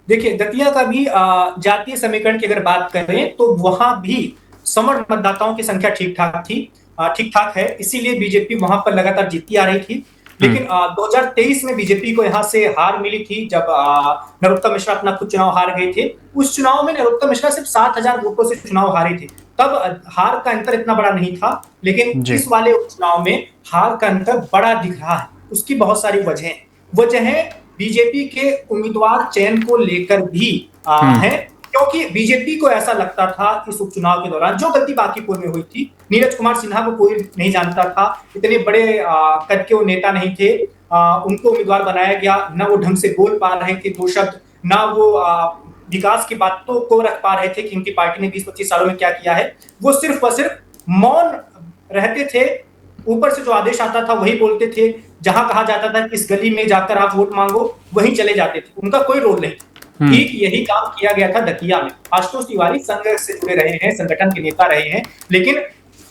देखिए, दतिया का भी जातीय समीकरण की अगर बात करें तो वहां भी समर्ण मतदाताओं की संख्या ठीक ठाक है, इसीलिए बीजेपी वहां पर लगातार जीतती आ रही थी। लेकिन 2023 में बीजेपी को यहां से हार मिली थी, जब नरोत्तम मिश्रा अपना खुद चुनाव हार गए थे। उस चुनाव में नरोत्तम मिश्रा सिर्फ 7,000 वोटों से चुनाव हारे थे। तब हार का अंतर इतना बड़ा नहीं था, लेकिन जी। इस वाले उपचुनाव में हार का अंतर बड़ा दिख रहा है। उसकी बहुत सारी वजह बीजेपी के उम्मीदवार चयन को लेकर भी है, क्योंकि बीजेपी को ऐसा लगता था इस उपचुनाव के दौरान, जो गलती बांकीपुर में हुई थी, नीरज कुमार सिन्हा को कोई नहीं जानता था, इतने बड़े कद के वो नेता नहीं थे। उनको उम्मीदवार बनाया गया, ना वो ढंग से बोल पा रहे थे दो शब्द, ना वो विकास की बातों को रख पा रहे थे कि उनकी पार्टी ने 20-25 सालों में क्या किया है। वो सिर्फ और सिर्फ मौन रहते थे, ऊपर से जो आदेश आता था वही बोलते थे, जहां कहा जाता था कि इस गली में जाकर आप वोट मांगो, वहीं चले जाते थे, उनका कोई रोल नहीं। ठीक यही काम किया गया था दतिया में। आशुतोष तिवारी संघ से जुड़े रहे हैं, संगठन के नेता रहे हैं, लेकिन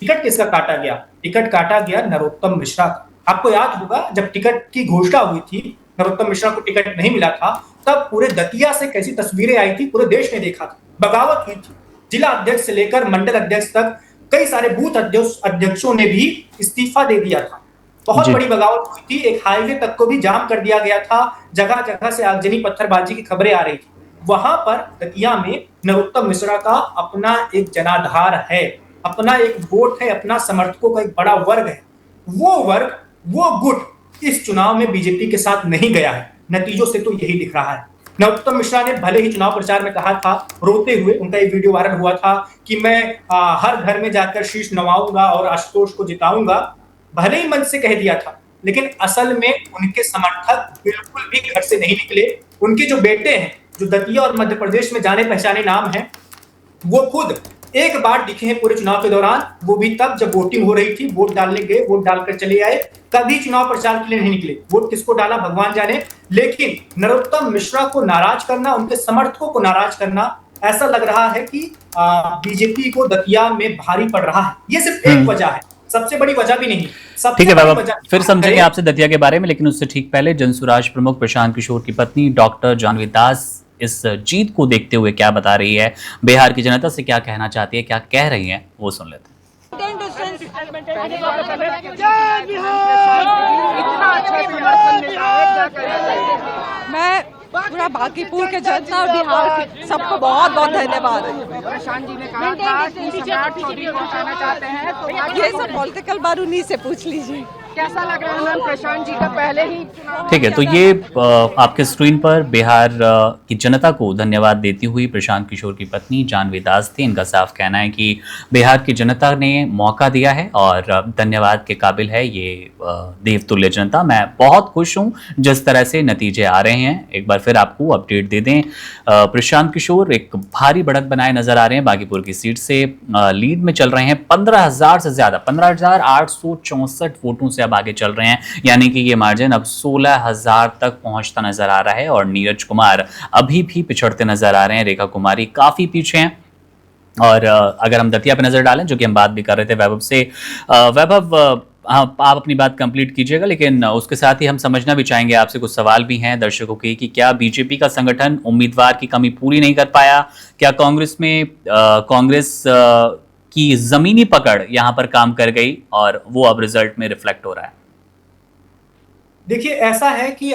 टिकट किसका काटा गया? टिकट काटा गया नरोत्तम मिश्रा का। आपको याद होगा जब टिकट की घोषणा हुई थी, नरोत्तम मिश्रा को टिकट नहीं मिला था, तब पूरे दतिया से कैसी तस्वीरें आई थी, पूरे देश ने देखा था। बगावत हुई थी, जिला अध्यक्ष से लेकर मंडल अध्यक्ष तक कई सारे बूथ अध्यक्षों ने भी इस्तीफा दे दिया था। बहुत बड़ी बगावत हुई थी, एक हाईवे तक को भी जाम कर दिया गया था, जगह जगह से आगजनी पत्थरबाजी की खबरें आ रही थी। वहां पर दतिया में नरोत्तम मिश्रा का अपना एक जनाधार है, अपना एक वोट है, अपना समर्थकों का एक बड़ा वर्ग है। वो वर्ग, वो गुट इस चुनाव में बीजेपी के साथ नहीं गया है। नतीजों से तो यही दिख रहा है। नरोत्तम मिश्रा ने भले ही चुनाव प्रचार में कहा था, रोते हुए, उनका एक वीडियो वायरल हुआ था कि मैं हर घर में जाकर शीश नवाऊंगा और आशुतोष को जिताऊंगा। भले ही मंच से कह दिया था, लेकिन असल में उनके समर्थक बिल्कुल भी घर से नहीं निकले। उनके जो बेटे हैं, जो दतिया और मध्य प्रदेश में जाने पहचाने नाम हैं, वो खुद एक बार दिखे हैं पूरे चुनाव के दौरान, वो भी तब जब वोटिंग हो रही थी, वोट डालने गए, वोट डालकर चले आए, कभी चुनाव प्रचार के लिए नहीं निकले। वोट किसको डाला भगवान जाने, लेकिन नरोत्तम मिश्रा को नाराज करना, उनके समर्थकों को नाराज करना, ऐसा लग रहा है कि बीजेपी को दतिया में भारी पड़ रहा है। ये सिर्फ एक वजह है, सबसे बड़ी वजह भी नहीं। ठीक है बाबा, फिर समझेंगे आपसे दतिया के बारे में, लेकिन उससे ठीक पहले जनसुराज प्रमुख प्रशांत किशोर की पत्नी डॉक्टर जानवी दास इस जीत को देखते हुए क्या बता रही है, बिहार की जनता से क्या कहना चाहती है, क्या कह रही है, वो सुन लेते हैं। मैं पूरा बांकीपुर के जनता और बिहार के सबको बहुत बहुत धन्यवाद है। प्रशांत जी ने कहा था कि सम्राट चौधरी को हटाना चाहते हैं, तो ये सब पॉलिटिकल बात उन्हीं से पूछ लीजिए। कैसा लग रहा है मैम, प्रशांत जी का पहले ही ठीक है, तो ये आपके स्क्रीन पर बिहार की जनता को धन्यवाद देती हुई प्रशांत किशोर की पत्नी जानवी दास थी। इनका साफ कहना है कि बिहार की जनता ने मौका दिया है और धन्यवाद के काबिल है ये देवतुल्य जनता। मैं बहुत खुश हूँ जिस तरह से नतीजे आ रहे हैं। एक बार फिर आपको अपडेट दे दें, प्रशांत किशोर एक भारी बढ़त बनाए नजर आ रहे हैं, बांकीपुर की सीट से लीड में चल रहे हैं। 15,000 से ज्यादा, 15,864 वोटों से अब आगे चल रहे हैं, यानी कि ये मार्जिन अब 16,000 तक पहुंचता नजर आ रहा है। और नीरज कुमार अभी भी पिछड़ते नजर आ रहे हैं, रेखा कुमारी काफी पीछे हैं। और अगर हम दतिया पे नजर डालें, जो कि हम बात भी कर रहे थे वैभव से, वैभव हाँ, आप अपनी बात कंप्लीट कीजिएगा, लेकिन उसके साथ ही हम समझना भी चाहेंगे, आपसे कुछ सवाल भी हैं दर्शकों के, कि क्या बीजेपी का संगठन उम्मीदवार की कमी पूरी नहीं कर पाया? क्या कांग्रेस में कांग्रेस की जमीनी पकड़ यहां पर काम कर गई और वो अब रिजल्ट में रिफ्लेक्ट हो रहा है? देखिए, ऐसा है कि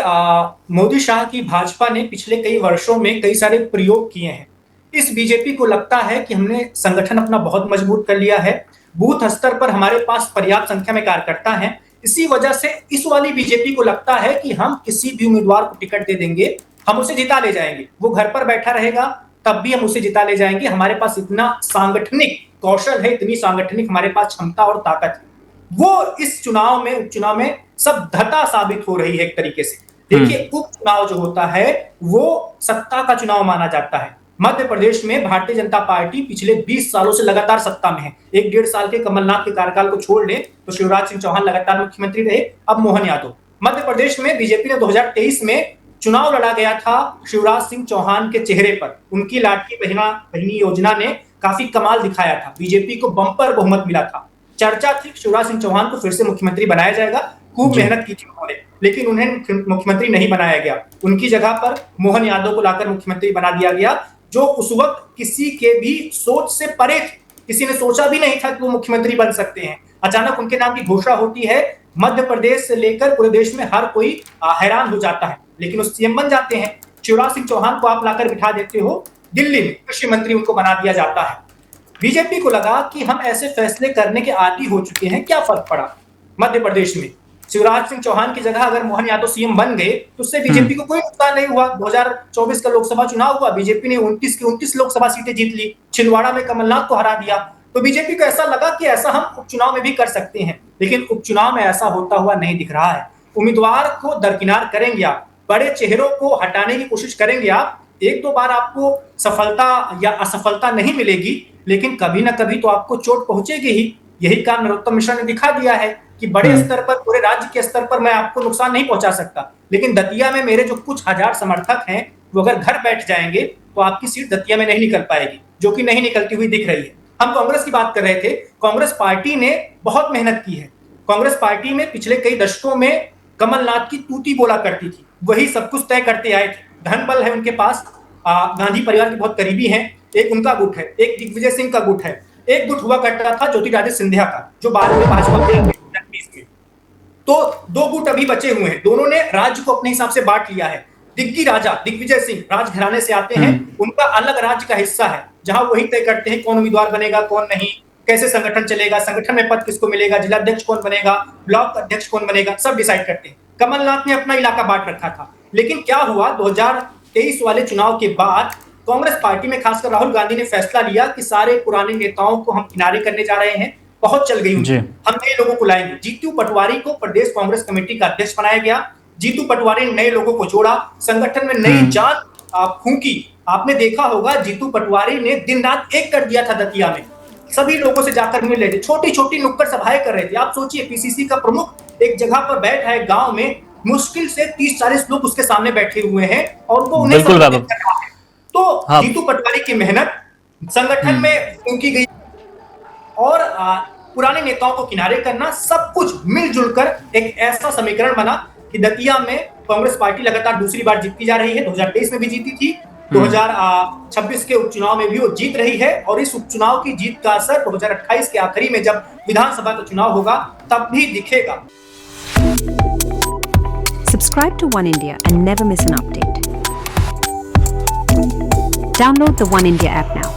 मोदी शाह की भाजपा ने पिछले कई वर्षों में कई सारे प्रयोग किए हैं। इस बीजेपी को लगता है कि हमने संगठन अपना बहुत मजबूत कर लिया है, बूथ स्तर पर हमारे पास पर्याप्त संख्या में कार्यकर्ता हैं। इसी वजह से इस वाली बीजेपी को लगता है कि हम किसी भी उम्मीदवार को टिकट दे देंगे, हम उसे जिता ले जाएंगे। वो घर पर बैठा रहेगा, तब भी हम उसे जिता ले जाएंगे। हमारे पास इतना सांगठनिक कौशल है, इतनी सांगठनिक हमारे पास क्षमता और ताकत है। वो इस चुनाव में, उपचुनाव में सब धता साबित हो रही है एक तरीके से। देखिए, उपचुनाव जो होता है वो सत्ता का चुनाव माना जाता है। मध्य प्रदेश में भारतीय जनता पार्टी पिछले 20 सालों से लगातार सत्ता में है। 1-1.5 साल के कमलनाथ के कार्यकाल को छोड़ लें तो शिवराज सिंह चौहान लगातार मुख्यमंत्री रहे, अब मोहन यादव। मध्य प्रदेश में बीजेपी ने 2023 में चुनाव लड़ा गया था शिवराज सिंह चौहान के चेहरे पर। उनकी लाडली बहनी योजना ने काफी कमाल दिखाया था, बीजेपी को बंपर बहुमत मिला था। चर्चा थी शिवराज सिंह चौहान को फिर से मुख्यमंत्री बनाया जाएगा। खूब मेहनत की थी उन्होंने, लेकिन उन्हें मुख्यमंत्री नहीं बनाया गया। उनकी जगह पर मोहन यादव को लाकर मुख्यमंत्री बना दिया गया, जो उस वक्त किसी के भी सोच से परे थे। किसी ने सोचा भी नहीं था कि वो मुख्यमंत्री बन सकते हैं। अचानक उनके नाम की घोषणा होती है, मध्य प्रदेश से लेकर पूरे देश में हर कोई हैरान हो जाता है, लेकिन वो सीएम बन जाते हैं। शिवराज सिंह चौहान को आप लाकर बिठा देते हो दिल्ली में, कृषि मंत्री उनको बना दिया जाता है। बीजेपी को लगा कि हम ऐसे फैसले करने के आदी हो चुके हैं, क्या फर्क पड़ा मध्य प्रदेश में। शिवराज सिंह चौहान की जगह अगर मोहन यादव सीएम बन गए तो उससे बीजेपी को कोई नुकसान नहीं हुआ। 2024 का लोकसभा चुनाव हुआ, बीजेपी ने 29 की 29 लोकसभा सीटें जीत ली, छिंदवाड़ा में कमलनाथ को हरा दिया। तो बीजेपी को ऐसा लगा कि ऐसा हम उपचुनाव में भी कर सकते हैं, लेकिन उपचुनाव में ऐसा होता हुआ नहीं दिख रहा है। उम्मीदवार को दरकिनार करेंगे आप, बड़े चेहरों को हटाने की कोशिश करेंगे आप, एक दो बार आपको सफलता या असफलता नहीं मिलेगी, लेकिन कभी ना कभी तो आपको चोट पहुंचेगी ही। यही काम नरोत्तम मिश्रा ने दिखा दिया है कि बड़े स्तर पर, पूरे राज्य के स्तर पर मैं आपको नुकसान नहीं पहुंचा सकता, लेकिन दतिया में मेरे जो कुछ हजार समर्थक हैं वो अगर घर बैठ जाएंगे तो आपकी सीट दतिया में नहीं निकल पाएगी, जो कि नहीं निकलती हुई दिख रही है। हम कांग्रेस की बात कर रहे थे। कांग्रेस पार्टी ने बहुत मेहनत की है। कांग्रेस पार्टी में पिछले कई दशकों में कमलनाथ की तूती बोला करती थी, वही सब कुछ तय करते आए थे। धन बल है उनके पास, गांधी परिवार के बहुत करीबी हैं। एक उनका गुट है, एक दिग्विजय सिंह का गुट है, एक गुट हुआ करता था ज्योतिरादित्य सिंधिया का, जो बाद में भाजपा में। तो दो गुट अभी बचे हुए हैं, दोनों ने राज्य को अपने हिसाब से बांट लिया है। दिग्गी राजा दिग्विजय सिंह राजघराने से आते हैं, उनका अलग राज्य का हिस्सा है, जहां वही तय करते हैं कौन उम्मीदवार बनेगा कौन नहीं, कैसे संगठन चलेगा, संगठन में पद किसको मिलेगा, जिलाध्यक्ष कौन बनेगा, ब्लॉक अध्यक्ष कौन बनेगा, सब डिसाइड करते हैं। कमलनाथ ने अपना इलाका बांट रखा था, लेकिन क्या हुआ 2023 वाले चुनाव के बाद कांग्रेस पार्टी में खासकर राहुल गांधी ने फैसला लिया कि सारे पुराने नेताओं को हम किनारे करने जा रहे हैं। बहुत चल गई उनकी, हम नए लोगों को लाएंगे। जीतू पटवारी को प्रदेश कांग्रेस कमेटी का अध्यक्ष बनाया गया। जीतू पटवारी ने नए लोगों को जोड़ा, संगठन में नई जान फूंकी। आपने देखा होगा जीतू पटवारी ने दिन रात एक कर दिया था दतिया में, सभी लोगों से जाकर मिल रहे थे, छोटी छोटी नुक्कड़ सभाएं कर रहे थे। आप सोचिए पीसीसी का प्रमुख एक जगह पर बैठा है गांव में, मुश्किल से 30-40 लोग उसके सामने बैठे हुए हैं और वो उन्हें तो जीतू पटवारी की मेहनत संगठन में उनकी गई और पुराने नेताओं को किनारे करना, सब कुछ मिलजुल कर एक ऐसा समीकरण बना कि दतिया में कांग्रेस पार्टी लगातार दूसरी बार जीतती जा रही है। 2023 में भी जीती थी, 2026 के उपचुनाव में भी वो जीत रही है, और इस उपचुनाव की जीत का असर 2028 के आखिरी में जब विधानसभा का चुनाव होगा तब भी दिखेगा। Subscribe to One India and never miss an update. Download the One India app now.